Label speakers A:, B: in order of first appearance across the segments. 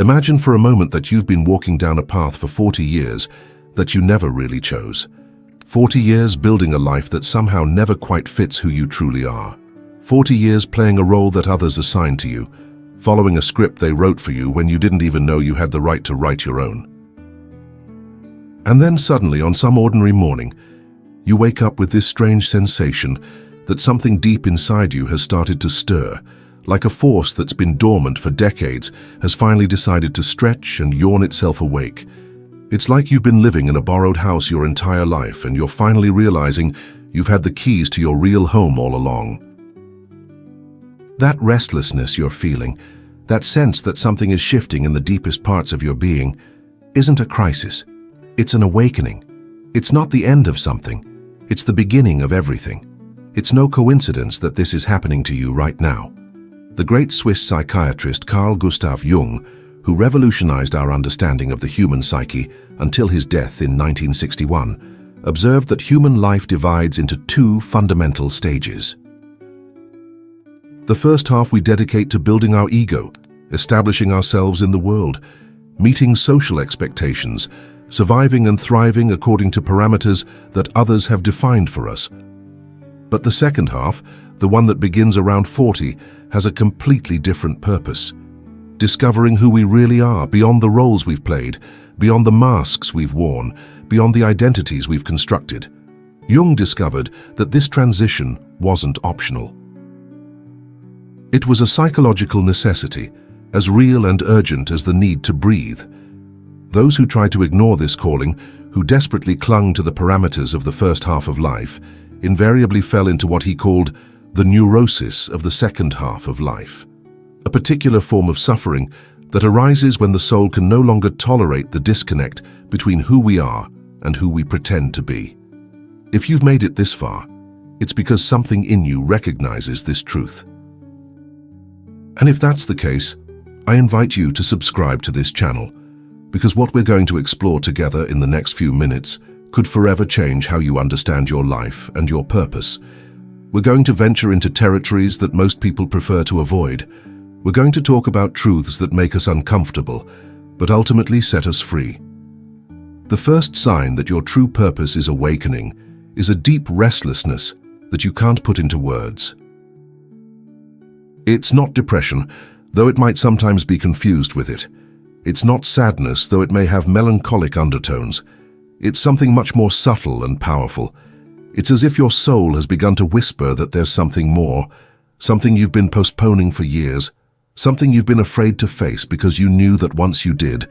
A: Imagine for a moment that you've been walking down a path for 40 years that you never really chose. 40 years building a life that somehow never quite fits who you truly are. 40 years playing a role that others assigned to you, following a script they wrote for you when you didn't even know you had the right to write your own. And then suddenly, on some ordinary morning, you wake up with this strange sensation that something deep inside you has started to stir, like a force that's been dormant for decades has finally decided to stretch and yawn itself awake. It's like you've been living in a borrowed house your entire life and you're finally realizing you've had the keys to your real home all along. That restlessness you're feeling, that sense that something is shifting in the deepest parts of your being, isn't a crisis. It's an awakening. It's not the end of something. It's the beginning of everything. It's no coincidence that this is happening to you right now. The great Swiss psychiatrist Carl Gustav Jung, who revolutionized our understanding of the human psyche until his death in 1961, observed that human life divides into two fundamental stages. The first half we dedicate to building our ego, establishing ourselves in the world, meeting social expectations, surviving and thriving according to parameters that others have defined for us. But the second half, the one that begins around 40, has a completely different purpose. Discovering who we really are beyond the roles we've played, beyond the masks we've worn, beyond the identities we've constructed. Jung discovered that this transition wasn't optional. It was a psychological necessity, as real and urgent as the need to breathe. Those who tried to ignore this calling, who desperately clung to the parameters of the first half of life, invariably fell into what he called the neurosis of the second half of life, a particular form of suffering that arises when the soul can no longer tolerate the disconnect between who we are and who we pretend to be. If you've made it this far, it's because something in you recognizes this truth. And if that's the case, I invite you to subscribe to this channel, because what we're going to explore together in the next few minutes could forever change how you understand your life and your purpose. We're going to venture into territories that most people prefer to avoid. We're going to talk about truths that make us uncomfortable, but ultimately set us free. The first sign that your true purpose is awakening is a deep restlessness that you can't put into words. It's not depression, though it might sometimes be confused with it. It's not sadness, though it may have melancholic undertones. It's something much more subtle and powerful. It's as if your soul has begun to whisper that there's something more, something you've been postponing for years, something you've been afraid to face because you knew that once you did,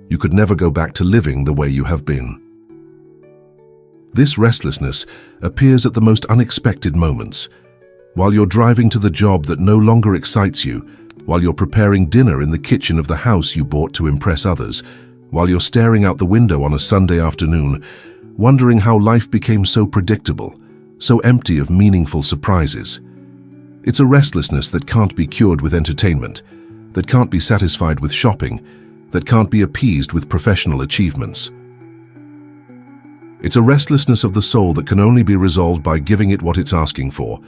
A: you could never go back to living the way you have been. This restlessness appears at the most unexpected moments. While you're driving to the job that no longer excites you, while you're preparing dinner in the kitchen of the house you bought to impress others, while you're staring out the window on a Sunday afternoon, wondering how life became so predictable, so empty of meaningful surprises. It's a restlessness that can't be cured with entertainment, that can't be satisfied with shopping, that can't be appeased with professional achievements. It's a restlessness of the soul that can only be resolved by giving it what it's asking for: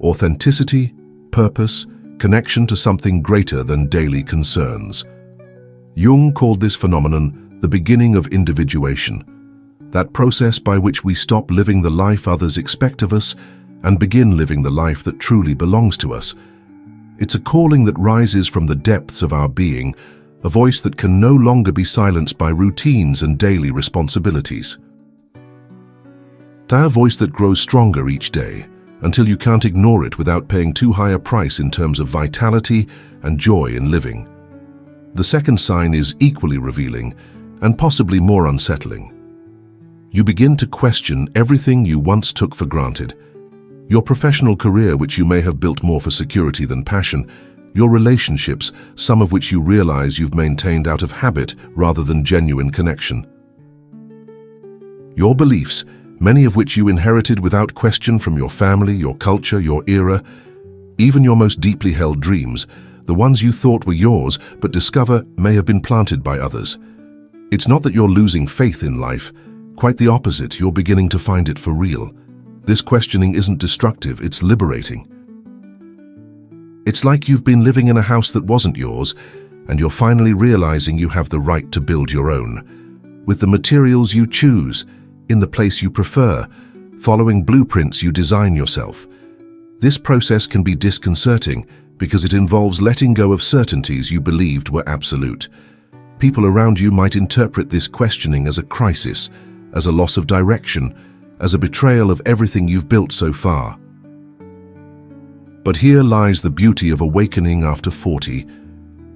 A: authenticity, purpose, connection to something greater than daily concerns. Jung called this phenomenon the beginning of individuation, that process by which we stop living the life others expect of us and begin living the life that truly belongs to us. It's a calling that rises from the depths of our being, a voice that can no longer be silenced by routines and daily responsibilities. A voice that grows stronger each day, until you can't ignore it without paying too high a price in terms of vitality and joy in living. The second sign is equally revealing and possibly more unsettling. You begin to question everything you once took for granted. Your professional career, which you may have built more for security than passion, your relationships, some of which you realize you've maintained out of habit rather than genuine connection. Your beliefs, many of which you inherited without question from your family, your culture, your era, even your most deeply held dreams, the ones you thought were yours but discover may have been planted by others. It's not that you're losing faith in life. Quite the opposite, you're beginning to find it for real. This questioning isn't destructive, it's liberating. It's like you've been living in a house that wasn't yours, and you're finally realizing you have the right to build your own, with the materials you choose, in the place you prefer, following blueprints you design yourself. This process can be disconcerting because it involves letting go of certainties you believed were absolute. People around you might interpret this questioning as a crisis, as a loss of direction, as a betrayal of everything you've built so far. But here lies the beauty of awakening after 40.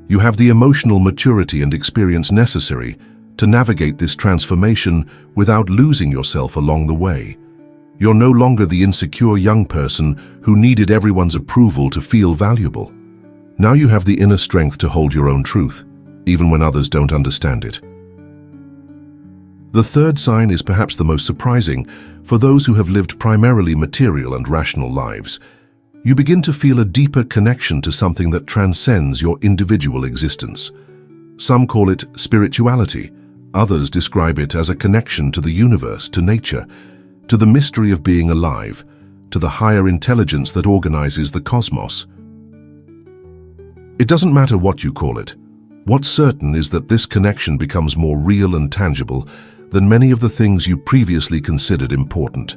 A: You have the emotional maturity and experience necessary to navigate this transformation without losing yourself along the way. You're no longer the insecure young person who needed everyone's approval to feel valuable. Now you have the inner strength to hold your own truth, even when others don't understand it. The third sign is perhaps the most surprising for those who have lived primarily material and rational lives. You begin to feel a deeper connection to something that transcends your individual existence. Some call it spirituality. Others describe it as a connection to the universe, to nature, to the mystery of being alive, to the higher intelligence that organizes the cosmos. It doesn't matter what you call it. What's certain is that this connection becomes more real and tangible than many of the things you previously considered important.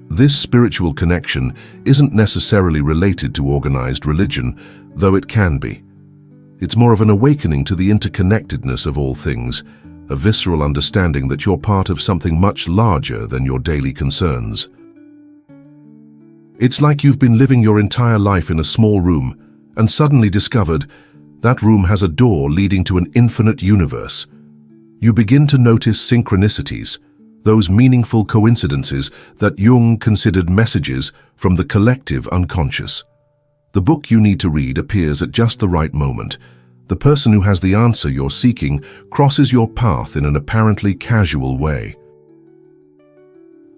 A: This spiritual connection isn't necessarily related to organized religion, though it can be. It's more of an awakening to the interconnectedness of all things, a visceral understanding that you're part of something much larger than your daily concerns. It's like you've been living your entire life in a small room and suddenly discovered that room has a door leading to an infinite universe. You begin to notice synchronicities, those meaningful coincidences that Jung considered messages from the collective unconscious. The book you need to read appears at just the right moment. The person who has the answer you're seeking crosses your path in an apparently casual way.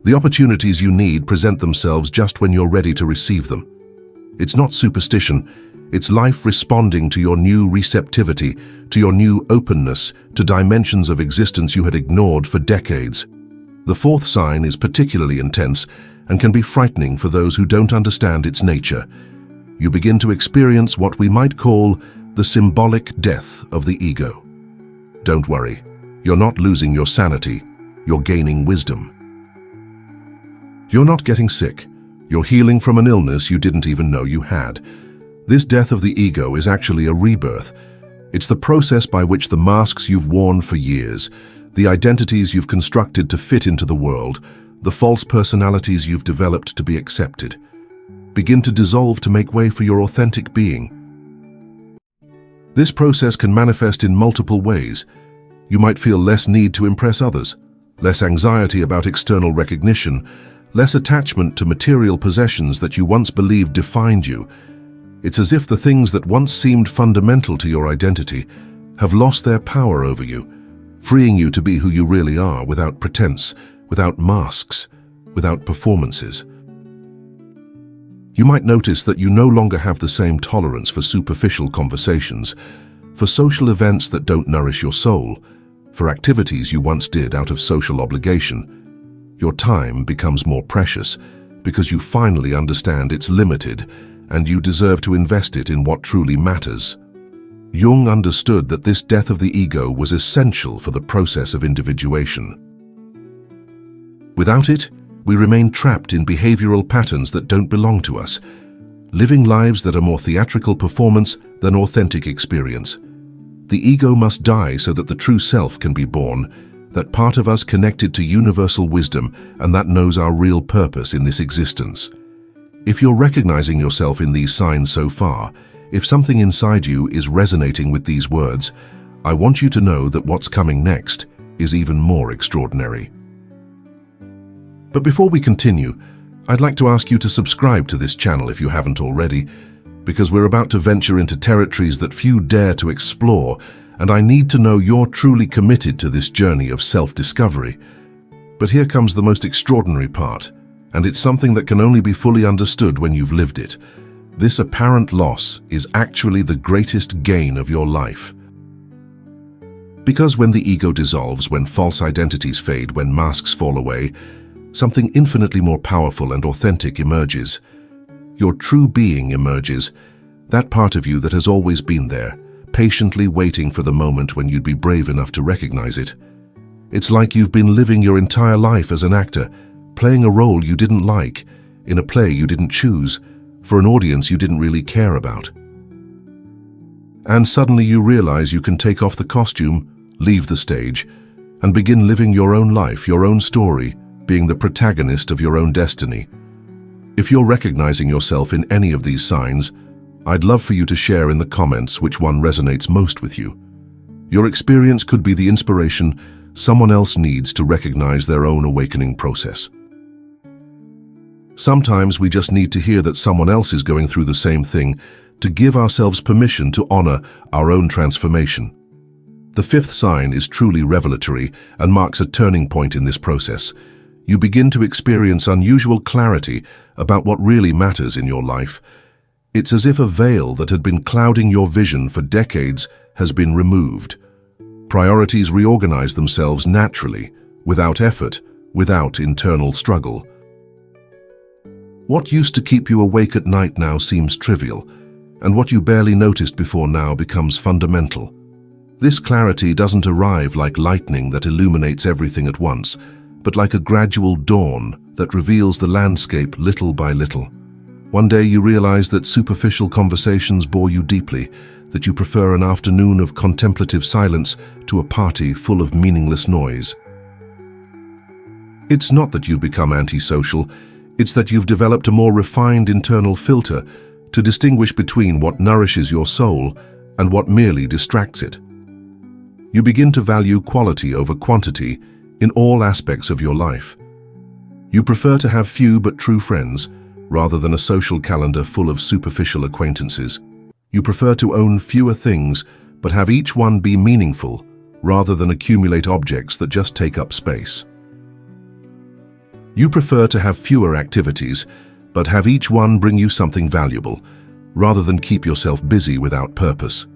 A: The opportunities you need present themselves just when you're ready to receive them. It's not superstition, it's life responding to your new receptivity, to your new openness, to dimensions of existence you had ignored for decades. The fourth sign is particularly intense and can be frightening for those who don't understand its nature. You begin to experience what we might call the symbolic death of the ego. Don't worry, you're not losing your sanity, you're gaining wisdom. You're not getting sick, you're healing from an illness you didn't even know you had. This death of the ego is actually a rebirth. It's the process by which the masks you've worn for years, the identities you've constructed to fit into the world, the false personalities you've developed to be accepted, begin to dissolve to make way for your authentic being. This process can manifest in multiple ways. You might feel less need to impress others, less anxiety about external recognition, less attachment to material possessions that you once believed defined you. It's as if the things that once seemed fundamental to your identity have lost their power over you, freeing you to be who you really are without pretense, without masks, without performances. You might notice that you no longer have the same tolerance for superficial conversations, for social events that don't nourish your soul, for activities you once did out of social obligation. Your time becomes more precious because you finally understand it's limited and you deserve to invest it in what truly matters. Jung understood that this death of the ego was essential for the process of individuation. Without it, we remain trapped in behavioral patterns that don't belong to us, living lives that are more theatrical performance than authentic experience. The ego must die so that the true self can be born, that part of us connected to universal wisdom and that knows our real purpose in this existence. If you're recognizing yourself in these signs so far, if something inside you is resonating with these words, I want you to know that what's coming next is even more extraordinary. But before we continue, I'd like to ask you to subscribe to this channel if you haven't already, because we're about to venture into territories that few dare to explore, and I need to know you're truly committed to this journey of self-discovery. But here comes the most extraordinary part, and it's something that can only be fully understood when you've lived it. This apparent loss is actually the greatest gain of your life. Because when the ego dissolves, when false identities fade, when masks fall away, something infinitely more powerful and authentic emerges. Your true being emerges, that part of you that has always been there, patiently waiting for the moment when you'd be brave enough to recognize it. It's like you've been living your entire life as an actor, playing a role you didn't like, in a play you didn't choose, for an audience you didn't really care about. And suddenly you realize you can take off the costume, leave the stage, and begin living your own life, your own story, being the protagonist of your own destiny. If you're recognizing yourself in any of these signs, I'd love for you to share in the comments which one resonates most with you. Your experience could be the inspiration someone else needs to recognize their own awakening process. Sometimes we just need to hear that someone else is going through the same thing to give ourselves permission to honor our own transformation. The fifth sign is truly revelatory and marks a turning point in this process. You begin to experience unusual clarity about what really matters in your life. It's as if a veil that had been clouding your vision for decades has been removed. Priorities reorganize themselves naturally, without effort, without internal struggle. What used to keep you awake at night now seems trivial, and what you barely noticed before now becomes fundamental. This clarity doesn't arrive like lightning that illuminates everything at once, but like a gradual dawn that reveals the landscape little by little. One day you realize that superficial conversations bore you deeply, that you prefer an afternoon of contemplative silence to a party full of meaningless noise. It's not that you've become antisocial, it's that you've developed a more refined internal filter to distinguish between what nourishes your soul and what merely distracts it. You begin to value quality over quantity in all aspects of your life. You prefer to have few but true friends, rather than a social calendar full of superficial acquaintances. You prefer to own fewer things, but have each one be meaningful, rather than accumulate objects that just take up space. You prefer to have fewer activities, but have each one bring you something valuable, rather than keep yourself busy without purpose.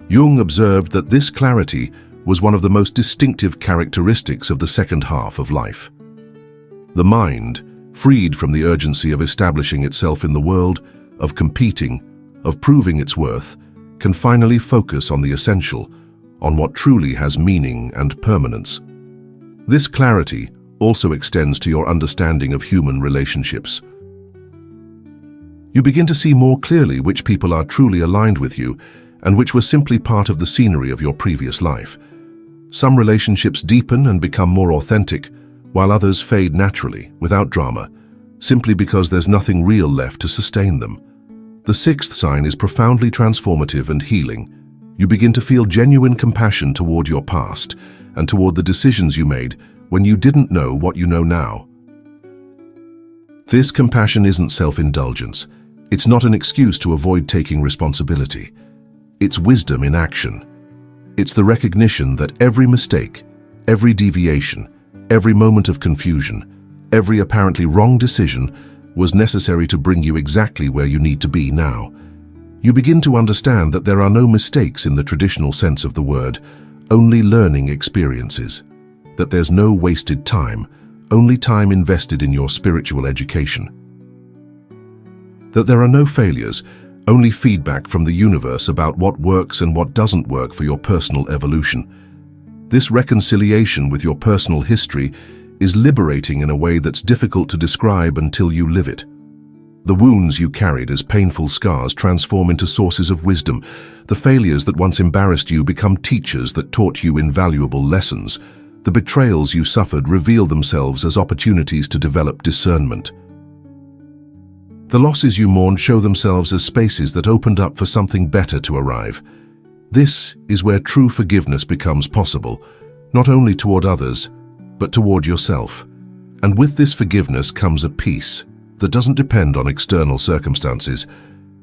A: Jung observed that this clarity was one of the most distinctive characteristics of the second half of life. The mind, freed from the urgency of establishing itself in the world, of competing, of proving its worth, can finally focus on the essential, on what truly has meaning and permanence. This clarity also extends to your understanding of human relationships. You begin to see more clearly which people are truly aligned with you and which were simply part of the scenery of your previous life. Some relationships deepen and become more authentic, while others fade naturally, without drama, simply because there's nothing real left to sustain them. The sixth sign is profoundly transformative and healing. You begin to feel genuine compassion toward your past and toward the decisions you made when you didn't know what you know now. This compassion isn't self-indulgence. It's not an excuse to avoid taking responsibility. It's wisdom in action. It's the recognition that every mistake, every deviation, every moment of confusion, every apparently wrong decision was necessary to bring you exactly where you need to be now. You begin to understand that there are no mistakes in the traditional sense of the word, only learning experiences. That there's no wasted time, only time invested in your spiritual education. That there are no failures, only feedback from the universe about what works and what doesn't work for your personal evolution. This reconciliation with your personal history is liberating in a way that's difficult to describe until you live it. The wounds you carried as painful scars transform into sources of wisdom. The failures that once embarrassed you become teachers that taught you invaluable lessons. The betrayals you suffered reveal themselves as opportunities to develop discernment. The losses you mourn show themselves as spaces that opened up for something better to arrive. This is where true forgiveness becomes possible, not only toward others, but toward yourself. And with this forgiveness comes a peace that doesn't depend on external circumstances,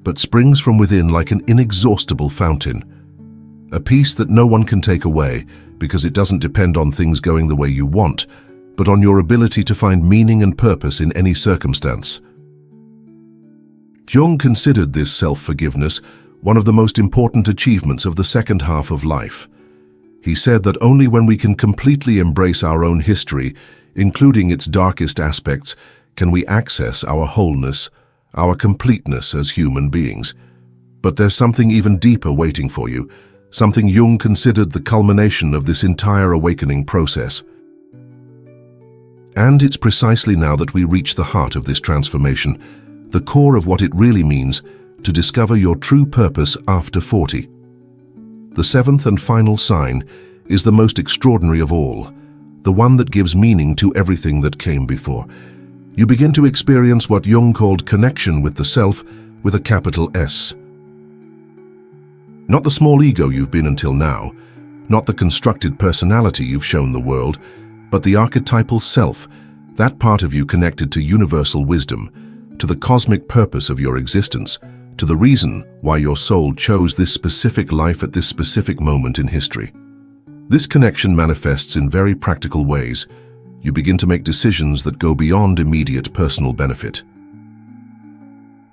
A: but springs from within like an inexhaustible fountain. A peace that no one can take away, because it doesn't depend on things going the way you want, but on your ability to find meaning and purpose in any circumstance. Jung considered this self-forgiveness one of the most important achievements of the second half of life. He said that only when we can completely embrace our own history, including its darkest aspects, can we access our wholeness, our completeness as human beings. But there's something even deeper waiting for you, something Jung considered the culmination of this entire awakening process. And it's precisely now that we reach the heart of this transformation, the core of what it really means to discover your true purpose after 40. The seventh and final sign is the most extraordinary of all, the one that gives meaning to everything that came before. You begin to experience what Jung called connection with the self with a capital S. Not the small ego you've been until now, not the constructed personality you've shown the world, but the archetypal self, that part of you connected to universal wisdom, to the cosmic purpose of your existence, to the reason why your soul chose this specific life at this specific moment in history. This connection manifests in very practical ways. You begin to make decisions that go beyond immediate personal benefit.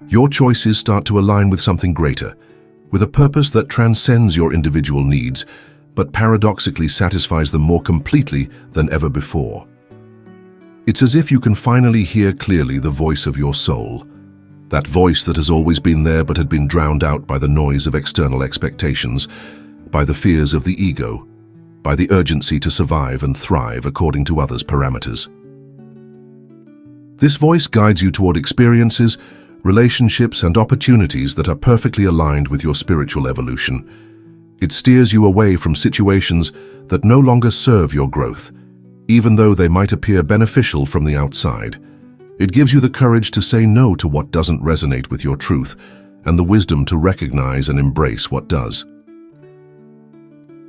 A: Your choices start to align with something greater, with a purpose that transcends your individual needs, but paradoxically satisfies them more completely than ever before. It's as if you can finally hear clearly the voice of your soul, that voice that has always been there but had been drowned out by the noise of external expectations, by the fears of the ego, by the urgency to survive and thrive according to others' parameters. This voice guides you toward experiences, relationships, and opportunities that are perfectly aligned with your spiritual evolution. It steers you away from situations that no longer serve your growth, even though they might appear beneficial from the outside. It gives you the courage to say no to what doesn't resonate with your truth, and the wisdom to recognize and embrace what does.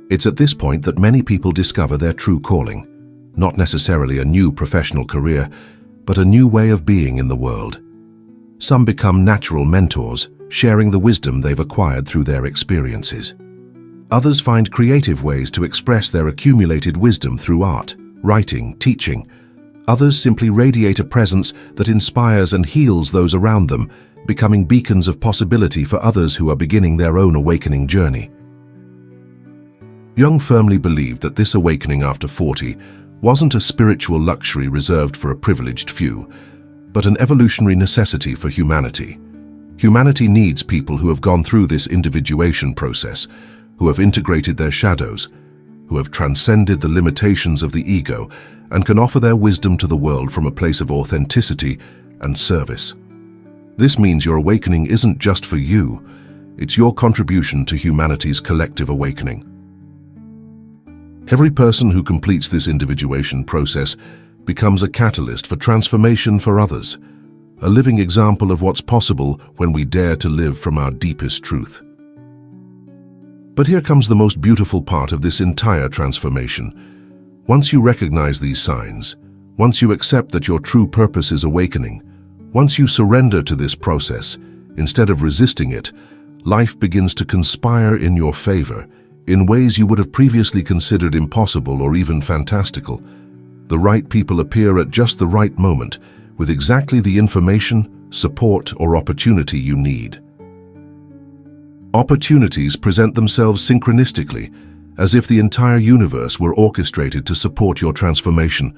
A: It's at this point that many people discover their true calling, not necessarily a new professional career, but a new way of being in the world. Some become natural mentors, sharing the wisdom they've acquired through their experiences. Others find creative ways to express their accumulated wisdom through art, writing, teaching. Others simply radiate a presence that inspires and heals those around them, becoming beacons of possibility for others who are beginning their own awakening journey. Jung firmly believed that this awakening after 40 wasn't a spiritual luxury reserved for a privileged few, but an evolutionary necessity for humanity. Humanity needs people who have gone through this individuation process, who have integrated their shadows, who have transcended the limitations of the ego and can offer their wisdom to the world from a place of authenticity and service. This means your awakening isn't just for you, it's your contribution to humanity's collective awakening. Every person who completes this individuation process becomes a catalyst for transformation for others, a living example of what's possible when we dare to live from our deepest truth. But here comes the most beautiful part of this entire transformation. Once you recognize these signs, once you accept that your true purpose is awakening, once you surrender to this process, instead of resisting it, life begins to conspire in your favor in ways you would have previously considered impossible or even fantastical. The right people appear at just the right moment, with exactly the information, support, or opportunity you need. Opportunities present themselves synchronistically, as if the entire universe were orchestrated to support your transformation.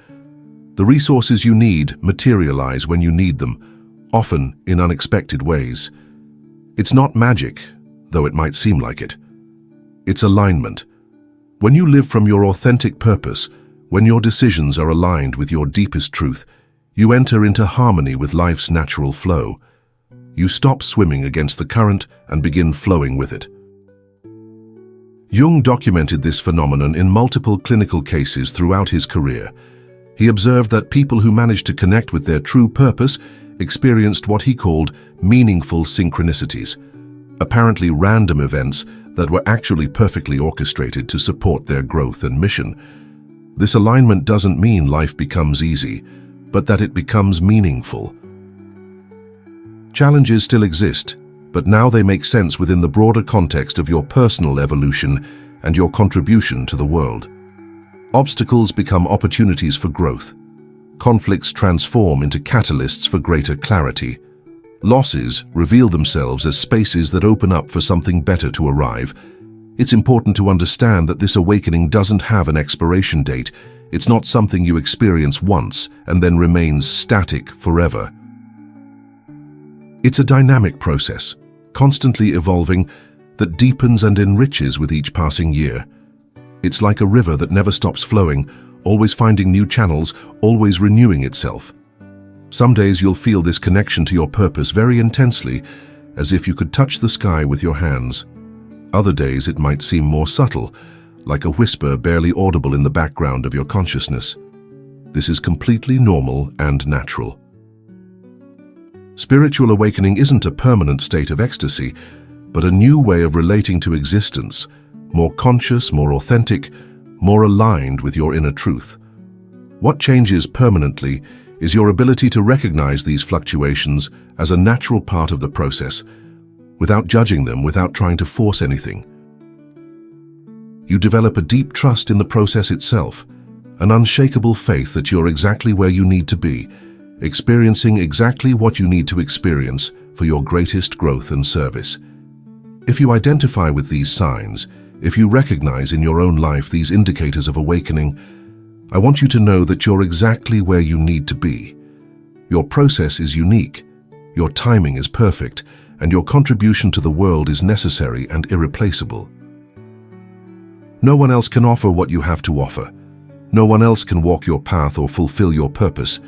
A: The resources you need materialize when you need them, often in unexpected ways. It's not magic, though it might seem like it. It's alignment. When you live from your authentic purpose, when your decisions are aligned with your deepest truth, you enter into harmony with life's natural flow. You stop swimming against the current and begin flowing with it. Jung documented this phenomenon in multiple clinical cases throughout his career. He observed that people who managed to connect with their true purpose experienced what he called meaningful synchronicities, apparently random events that were actually perfectly orchestrated to support their growth and mission. This alignment doesn't mean life becomes easy, but that it becomes meaningful. Challenges still exist, but now they make sense within the broader context of your personal evolution and your contribution to the world. Obstacles become opportunities for growth. Conflicts transform into catalysts for greater clarity. Losses reveal themselves as spaces that open up for something better to arrive. It's important to understand that this awakening doesn't have an expiration date. It's not something you experience once and then remains static forever. It's a dynamic process, constantly evolving, that deepens and enriches with each passing year. It's like a river that never stops flowing, always finding new channels, always renewing itself. Some days you'll feel this connection to your purpose very intensely, as if you could touch the sky with your hands. Other days it might seem more subtle, like a whisper barely audible in the background of your consciousness. This is completely normal and natural. Spiritual awakening isn't a permanent state of ecstasy, but a new way of relating to existence, more conscious, more authentic, more aligned with your inner truth. What changes permanently is your ability to recognize these fluctuations as a natural part of the process, without judging them, without trying to force anything. You develop a deep trust in the process itself, an unshakable faith that you're exactly where you need to be, experiencing exactly what you need to experience for your greatest growth and service. If you identify with these signs, if you recognize in your own life these indicators of awakening, I want you to know that you're exactly where you need to be. Your process is unique, your timing is perfect, and your contribution to the world is necessary and irreplaceable. No one else can offer what you have to offer. No one else can walk your path or fulfill your purpose.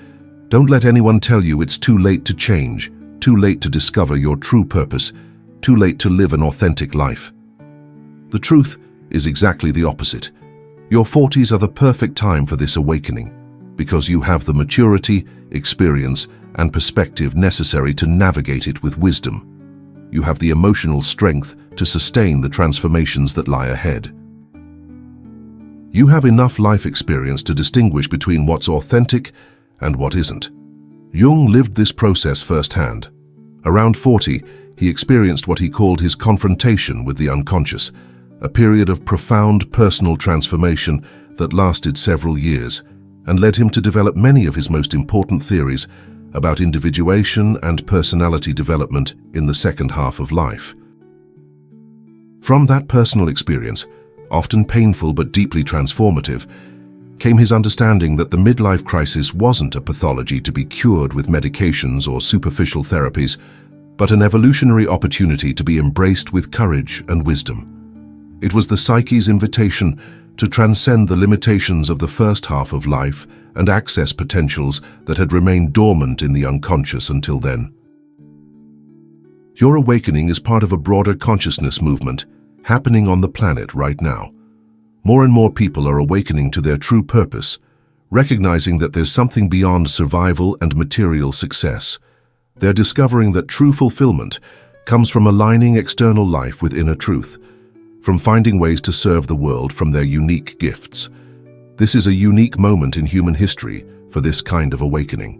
A: Don't let anyone tell you it's too late to change, too late to discover your true purpose, too late to live an authentic life. The truth is exactly the opposite. Your 40s are the perfect time for this awakening, because you have the maturity, experience, and perspective necessary to navigate it with wisdom. You have the emotional strength to sustain the transformations that lie ahead. You have enough life experience to distinguish between what's authentic and what isn't. Jung lived this process firsthand. Around 40, he experienced what he called his confrontation with the unconscious, a period of profound personal transformation that lasted several years and led him to develop many of his most important theories about individuation and personality development in the second half of life. From that personal experience, often painful but deeply transformative, came his understanding that the midlife crisis wasn't a pathology to be cured with medications or superficial therapies, but an evolutionary opportunity to be embraced with courage and wisdom. It was the psyche's invitation to transcend the limitations of the first half of life and access potentials that had remained dormant in the unconscious until then. Your awakening is part of a broader consciousness movement happening on the planet right now. More and more people are awakening to their true purpose, recognizing that there's something beyond survival and material success. They're discovering that true fulfillment comes from aligning external life with inner truth, from finding ways to serve the world from their unique gifts. This is a unique moment in human history for this kind of awakening.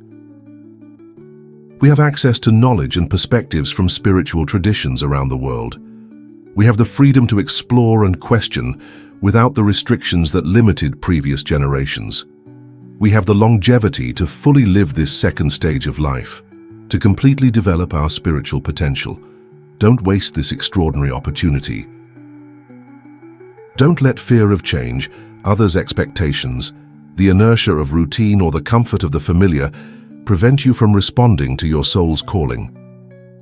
A: We have access to knowledge and perspectives from spiritual traditions around the world. We have the freedom to explore and question without the restrictions that limited previous generations. We have the longevity to fully live this second stage of life, to completely develop our spiritual potential. Don't waste this extraordinary opportunity. Don't let fear of change, others' expectations, the inertia of routine or the comfort of the familiar prevent you from responding to your soul's calling.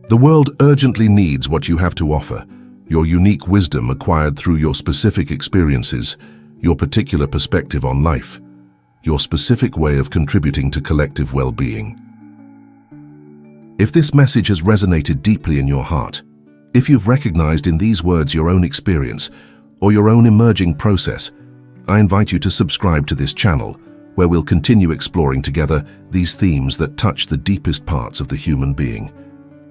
A: The world urgently needs what you have to offer, your unique wisdom acquired through your specific experiences, your particular perspective on life, your specific way of contributing to collective well-being. If this message has resonated deeply in your heart, if you've recognized in these words your own experience or your own emerging process, I invite you to subscribe to this channel, where we'll continue exploring together these themes that touch the deepest parts of the human being.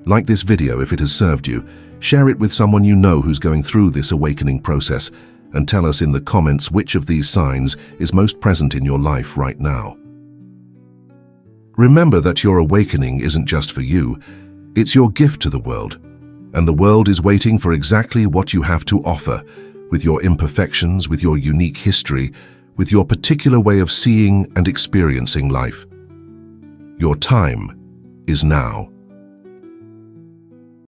A: Like this video if it has served you, share it with someone you know who's going through this awakening process, and tell us in the comments which of these signs is most present in your life right now. Remember that your awakening isn't just for you, it's your gift to the world, and the world is waiting for exactly what you have to offer, with your imperfections, with your unique history, with your particular way of seeing and experiencing life. Your time is now.